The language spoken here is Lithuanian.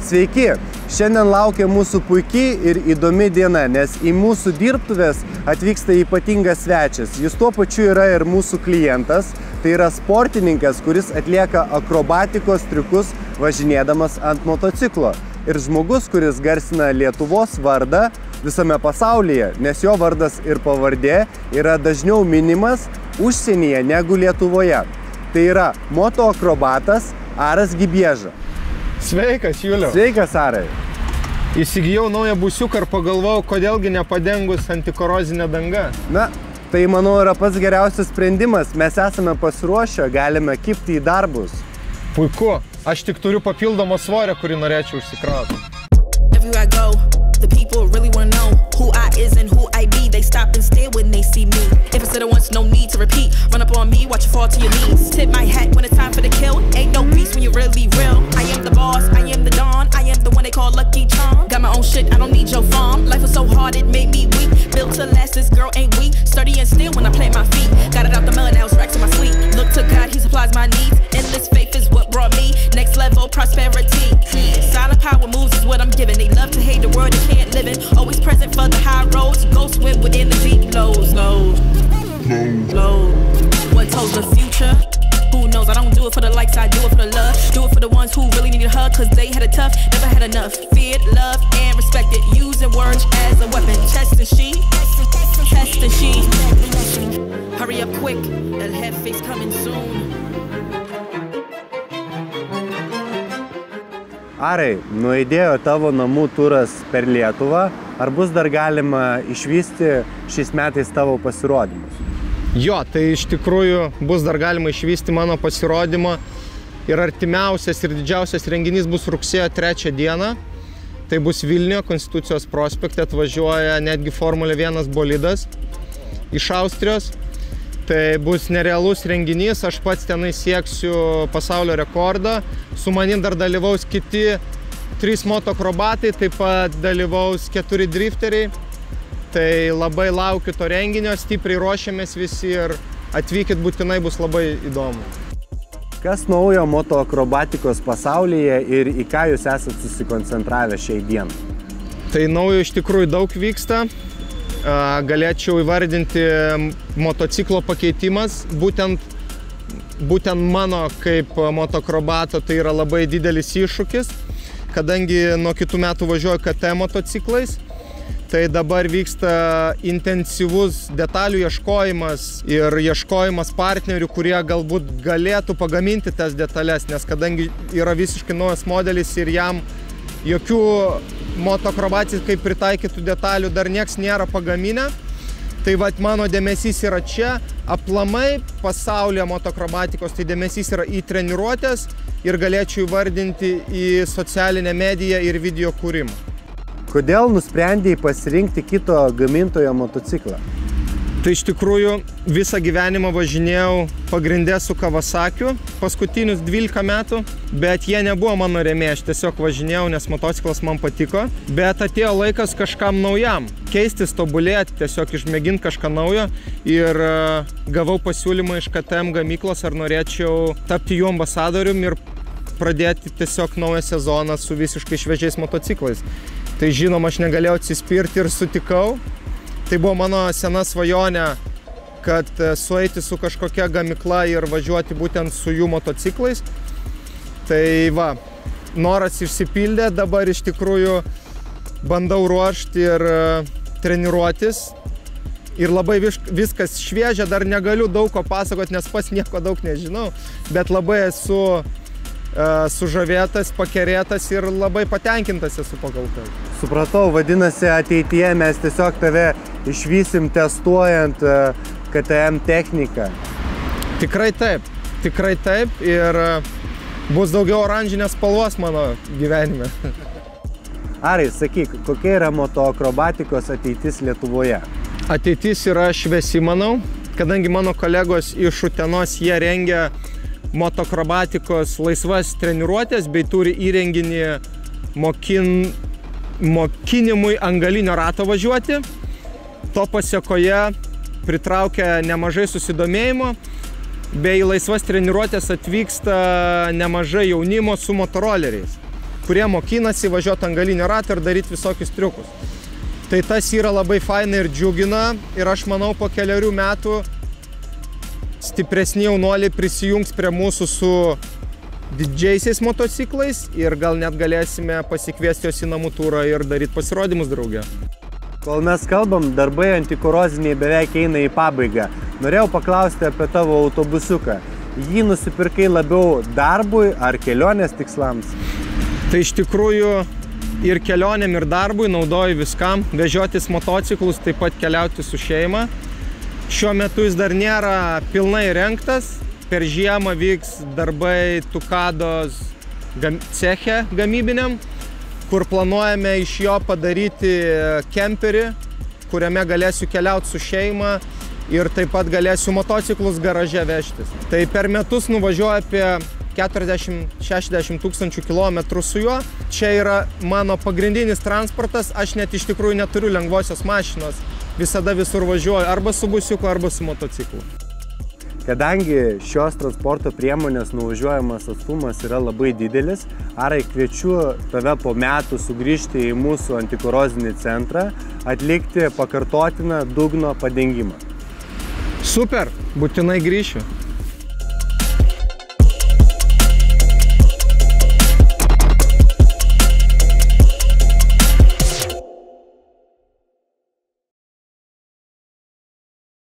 Sveiki! Šiandien laukia mūsų puikiai ir įdomi diena, nes į mūsų dirbtuves atvyksta ypatingas svečias. Jis tuo pačiu yra ir mūsų klientas. Tai yra sportininkas, kuris atlieka akrobatikos triukus važinėdamas ant motociklo. Ir žmogus, kuris garsina Lietuvos vardą visame pasaulyje, nes jo vardas ir pavardė yra dažniau minimas užsienyje negu Lietuvoje. Tai yra motoakrobatas Aras Gibieža. Sveikas, Juliau. Sveikas, Arai. Įsigijau naują busiuką ir pagalvojau, kodėlgi nepadengus antikorozinę dangą. Na, tai manau yra pats geriausias sprendimas. Mes esame pasiruošę, galime kibti į darbus. Puiku. Aš tik turiu papildomą svorę, kurį norėčiau užsikrauti. The people really wanna know who I is and who I be. They stop and stare when they see me. If it's the once, no need to repeat. Run up on me, watch you fall to your knees. Tip my hat when it's time for the kill. Ain't no beast when you're really real. I am the boss, I am the Don. I am the one they call Lucky Charm. Got my own shit, I don't need your farm. Life was so hard, it made me weak. Built to last, this girl ain't weak. Sturdy and still when I plant my feet. Got it out the mud, now it's racks in my sleep. Look to God, he supplies my needs. Endless faith is what brought me next level prosperity. Silent power moves is what I'm giving. They love to hate the world they can't live in. Always present for the high roads. Go swim within the deep lows. Low. What told the future? Who knows? I don't do it for the likes, I do it for the love. Do it for the ones who really need a hug, cause they had it tough, never had enough. Feared, loved, and respected. Using words as a weapon. Test and she. Hurry up quick, that head face coming soon. Arai, nuaidėjo tavo namų turas per Lietuvą. Ar bus dar galima išvysti šiais metais tavo pasirodymus? Jo, tai iš tikrųjų bus dar galima išvysti mano pasirodymą. Ir artimiausias ir didžiausias renginys bus rugsėjo 3 dieną. Tai bus Vilniuje, Konstitucijos prospekte, atvažiuoja netgi Formulė 1 bolidas iš Austrijos. Tai bus nerealus renginys, aš pats tenai sieksiu pasaulio rekordą. Su manim dar dalyvaus kiti 3 motoakrobatai, taip pat dalyvaus 4 drifteriai. Tai labai laukiu to renginio, stipriai ruošiamės visi ir atvykit būtinai, bus labai įdomu. Kas naujo motoakrobatikos pasaulyje ir į ką jūs esat susikoncentravę šiai dienai? Tai naujo iš tikrųjų daug vyksta. Galėčiau įvardinti motociklo pakeitimas. Būtent mano kaip motoakrobato tai yra labai didelis iššūkis, kadangi nuo kitų metų važiuoju KT motociklais. Tai dabar vyksta intensyvus detalių ieškojimas ir ieškojimas partnerių, kurie galbūt galėtų pagaminti tas detalės, nes kadangi yra visiškai naujas modelis ir jam jokių motoakrobatikai pritaikytų detalių dar nieks nėra pagaminę. Tai vat mano dėmesys yra čia. Aplamai pasaulyje motoakrobatikos tai dėmesys yra į treniruotės ir galėčiau įvardinti į socialinę mediją ir video kūrimą. Kodėl nusprendėjai pasirinkti kito gamintojo motociklą? Tai iš tikrųjų visą gyvenimą važinėjau pagrindė su Kawasakiu, paskutinius 12 metų, bet jie nebuvo mano rėmėjai, aš tiesiog važinėjau, nes motociklas man patiko. Bet atėjo laikas kažkam naujam, keistis, tobulėti, tiesiog išmėginti kažką naujo ir gavau pasiūlymą iš KTM gamyklos, ar norėčiau tapti jų ambasadorium ir pradėti tiesiog naują sezoną su visiškai šviežiais motociklais. Tai žinoma, aš negalėjau atsispirti ir sutikau. Tai buvo mano sena svajonė, kad sueiti su kažkokia gamykla ir važiuoti būtent su jų motociklais. Tai va, noras išsipildė, dabar iš tikrųjų bandau ruošti ir treniruotis. Ir labai viskas šviežia, dar negaliu daug ko pasakoti, nes pats nieko daug nežinau, bet labai esu sužavėtas, pakerėtas ir labai patenkintas esu pagal tai. Supratau, vadinasi, ateityje mes tiesiog tave išvysim testuojant KTM techniką. Tikrai taip ir bus daugiau oranžinės spalvos mano gyvenime. Arai, sakyk, kokia yra motoakrobatikos ateitis Lietuvoje? Ateitis yra šviesi, manau, kadangi mano kolegos iš Utenos jie rengia motoakrobatikos laisvas treniruotės bei turi įrenginį mokinimui ant galinio rato važiuoti. To pasiekoje pritraukia nemažai susidomėjimo, bei laisvas treniruotės atvyksta nemažai jaunimo su motoroleriais. kurie mokinasi važiuoti ant galinio rato ir daryti visokius triukus. Tai tas yra labai faina ir džiugina ir aš manau po keliarių metų stipresni jaunuoliai prisijungs prie mūsų su didžiaisiais motociklais ir gal net galėsime pasikviesti jos į namų turą ir daryti pasirodymus drauge. Kol mes kalbam, darbai antikoroziniai beveik eina į pabaigą. Norėjau paklausti apie tavo autobusiuką. Jį nusipirkai labiau darbui ar kelionės tikslams? Tai iš tikrųjų ir kelionėm, ir darbui naudoju viskam. Vežiotis motociklus, taip pat keliauti su šeima. Šiuo metu jis dar nėra pilnai įrengtas. Per žiemą vyks darbai Tukados ceche gamybiniam, kur planuojame iš jo padaryti kemperį, kuriame galėsiu keliauti su šeima ir taip pat galėsiu motociklus garaže vežtis. Tai per metus nuvažiuoju apie 40-60 tūkstančių kilometrų su juo. Čia yra mano pagrindinis transportas, aš net iš tikrųjų neturiu lengvosios mašinos. Visada visur važiuoju arba su busiuku, arba su motociklu. Kadangi šios transporto priemonės nuvažiuojamas atstumas yra labai didelis, Arai, kviečiu tave po metų sugrįžti į mūsų antikorozinį centrą, atlikti pakartotiną dugno padengimą. Super, būtinai grįšiu.